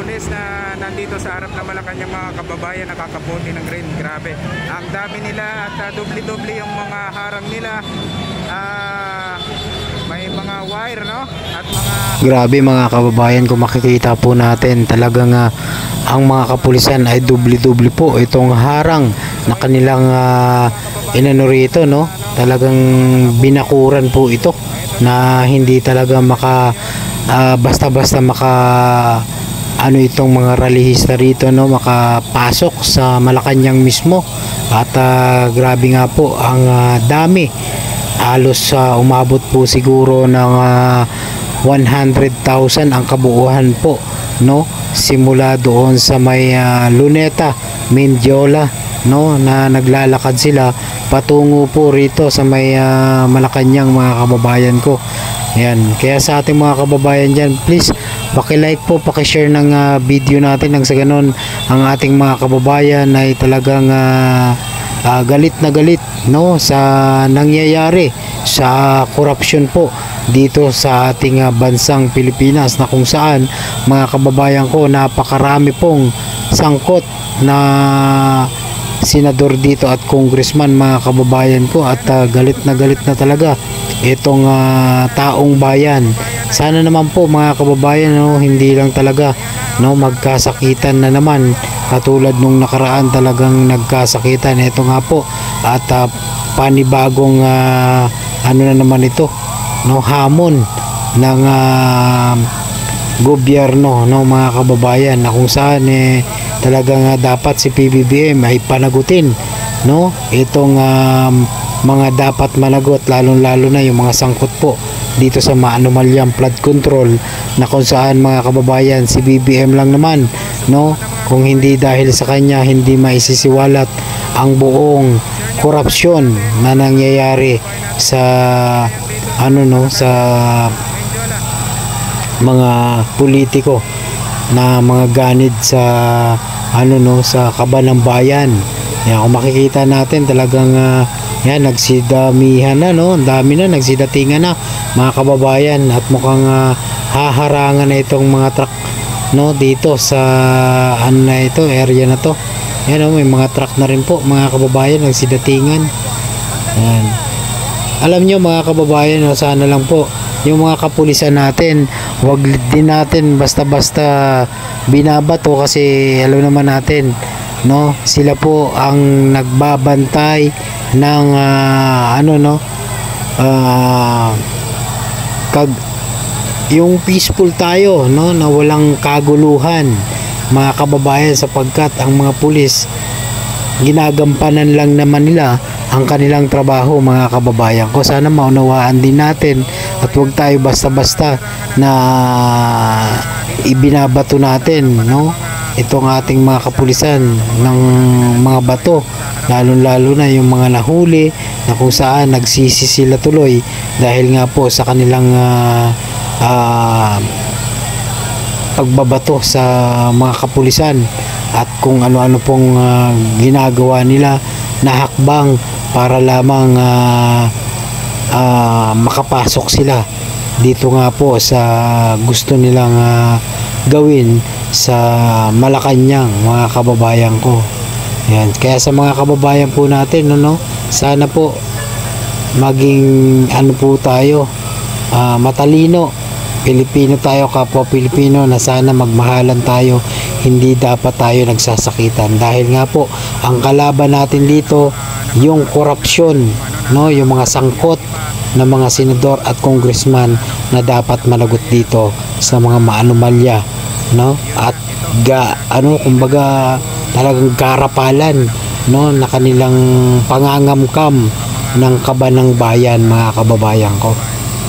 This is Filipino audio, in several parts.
pulis na nandito sa harap ng Malacanang mga kababayan, nakakaputi ng green. Grabe, ang dami nila at dubli-dubli yung mga harang nila. May mga wire, no? At mga Grabe mga kababayan, kung makikita po natin talagang ang mga kapulisan ay dubli-dubli po itong harang na kanilang inano rito, no? Talagang binakuran po ito na hindi talaga basta-basta ano itong mga rallyista rito, no, makapasok sa Malacanang mismo. At grabe nga po ang dami, halos umabot po siguro ng 100,000 ang kabuuan po, no, simula doon sa may Luneta, Mendiola, no, na naglalakad sila patungo po rito sa may Malacanang mga kababayan ko. Yan, kaya sa ating mga kababayan dyan, please paki-like po, paki-share ng video natin nang sa ganun ang ating mga kababayan ay talagang galit na galit, no, sa nangyayari sa korupsyon po dito sa ating bansang Pilipinas, na kung saan mga kababayan ko napakarami pong sangkot na senador dito at congressman mga kababayan ko, at galit na talaga itong taong bayan. Sana naman po mga kababayan, no, hindi lang talaga, no, magkasakitan na naman katulad nung nakaraan, talagang nagkasakitan. Ito nga po at panibagong ano na naman ito, no, hamon ng gobyerno, no, mga kababayan, na kung saan talagang dapat si PBBM ay panagutin, no, itong mga dapat managot, lalo na yung mga sangkot po dito sa maanumalyang flood control, na kung saan mga kababayan si BBM lang naman, no, kung hindi dahil sa kanya hindi maisisiwalat ang buong korupsyon na nangyayari sa sa mga politiko na mga ganid sa sa kaban ng bayan. Yan, kung makikita natin talagang yan, nagsidamihan na, no, ang dami na, nagsidatingan na mga kababayan, at mukhang haharangan na itong mga truck, no, dito sa na ito, area na to. Yan, may mga truck na rin po mga kababayan, nagsidatingan. Yan, alam nyo mga kababayan, no, sana lang po yung mga kapulisan natin, wag din natin basta-basta binabato, kasi alam naman natin, no, sila po ang nagbabantay ng yung peaceful tayo, no, na walang kaguluhan mga kababayan, sapagkat ang mga pulis ginagampanan lang naman nila ang kanilang trabaho mga kababayan ko. Sana maunawaan din natin at huwag tayo basta-basta na ibinabato natin, no, itong ating mga kapulisan ng mga bato, lalo na yung mga nahuli na kung saan nagsisi sila tuloy dahil nga po sa kanilang pagbabato sa mga kapulisan, at kung ano-ano pong ginagawa nila na hakbang para lamang makapasok sila dito nga po sa gusto nilang gawin sa Malacanang mga kababayan ko. Yan, kaya sa mga kababayan po natin, no, sana po maging po tayo, matalino, Pilipino tayo, kapwa Pilipino, na sana magmahalan tayo, hindi dapat tayo nagsasakitan, dahil nga po ang kalaban natin dito yung korupsyon, no, yung mga sangkot ng mga senador at congressman na dapat managot dito sa mga maanumalya, no, at kumbaga talagang karapalan, no, na kanilang pangangamkam ng kaban ng bayan mga kababayan ko,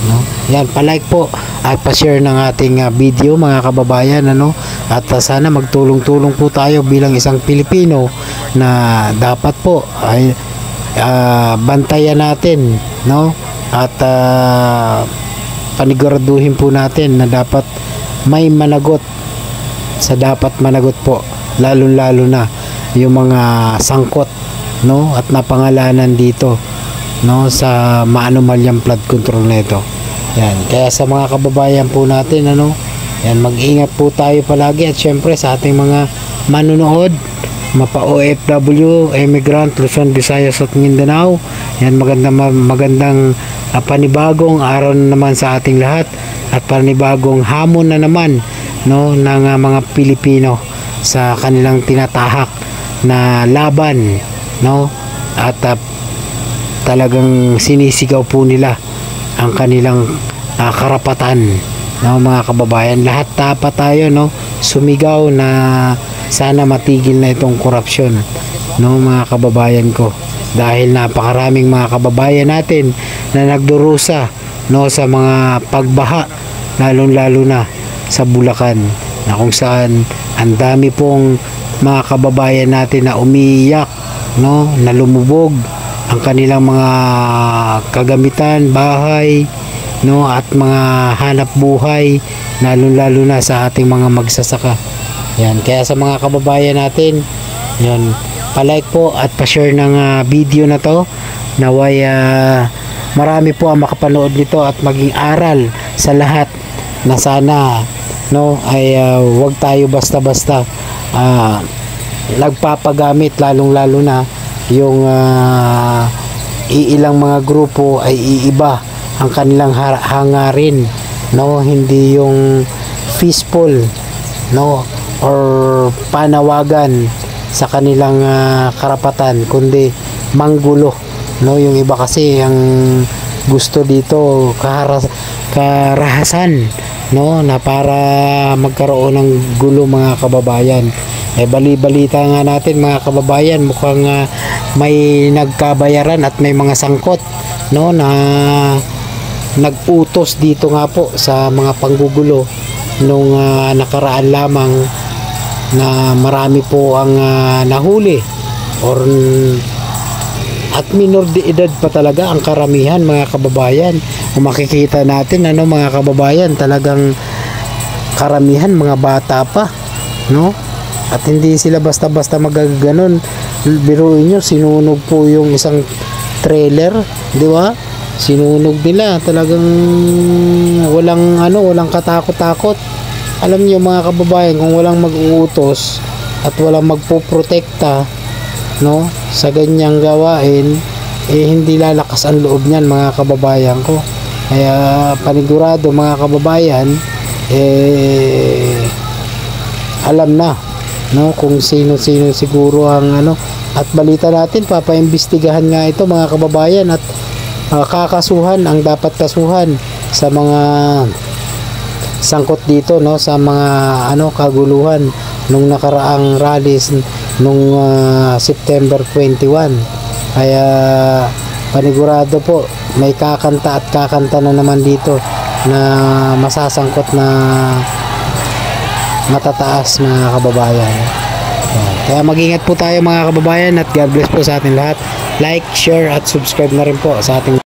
no. Yan, pa-like po at pa-share ng ating video mga kababayan, at sana magtulong-tulong po tayo bilang isang Pilipino, na dapat po ay bantayan natin, no, at paniguraduhin po natin na dapat may managot sa dapat managot po, lalo na yung mga sangkot, no, at napangalanan dito, no, sa maanumalyang flood control na ito. Yan, kaya sa mga kababayan po natin, Yan, mag-ingat po tayo palagi at syempre sa ating mga manunood, mapa OFW, Emigrant, Luzon, Visayas at Mindanao. Yan, magandang panibagong araw na naman sa ating lahat at panibagong hamon na naman, no, ng mga Pilipino sa kanilang tinatahak na laban, no, at talagang sinisigaw po nila ang kanilang karapatan, no, mga kababayan. Lahat dapat tayo, no, sumigaw na sana matigil na itong korupsyon, no, mga kababayan ko, dahil napakaraming mga kababayan natin na nagdurusa, no, sa mga pagbaha, lalong-lalo na sa Bulacan, na kung saan ang dami pong mga kababayan natin na umiiyak, no, na lumubog ang kanilang mga kagamitan, bahay, no, at mga hanap buhay, lalong-lalo na sa ating mga magsasaka. Yan, kaya sa mga kababayan natin, yan, palike po at pa-share ng video na to, naway marami po ang makapanood nito at maging aral sa lahat, na sana, no, ay wag tayo basta-basta nagpapagamit, lalong-lalo na yung iilang mga grupo ay iiba ang kanilang hangarin, no, hindi yung peaceful, no, or panawagan sa kanilang karapatan, kundi manggulo, no. Yung iba kasi ang gusto dito karahasan, no, na para magkaroon ng gulo, mga kababayan. Bali-balita nga natin, mga kababayan, mukhang may nagkabayaran at may mga sangkot, no, na nag-utos dito nga po sa mga panggugulo nung nakaraan lamang, na marami po ang nahuli, at minor de edad pa talaga ang karamihan, mga kababayan. Kung makikita natin, ano, mga kababayan, talagang karamihan mga bata pa, no. At hindi sila basta-basta magaganon. Biruin nyo, sinunog po yung isang trailer, di ba? Sinunog nila, talagang walang katakot-takot. Alam niyo, mga kababayan, kung walang mag-uutos at walang magpoprotekta, no, sa ganyang gawain, hindi lalakas ang loob niyan, mga kababayan ko. Kaya panigurado, mga kababayan, alam na, no, kung sino-sino siguro ang at balita natin, papaimbestigahan nga ito, mga kababayan, at kakasuhan ang dapat kasuhan sa mga sangkot dito, no, sa mga kaguluhan nung nakaraang rallies nung September 21. Kaya panigurado po, may kakanta at kakanta na naman dito na masasangkot na matataas, mga kababayan. Kaya mag-ingat po tayo, mga kababayan, at God bless po sa atin lahat. Like, share at subscribe na rin po sa ating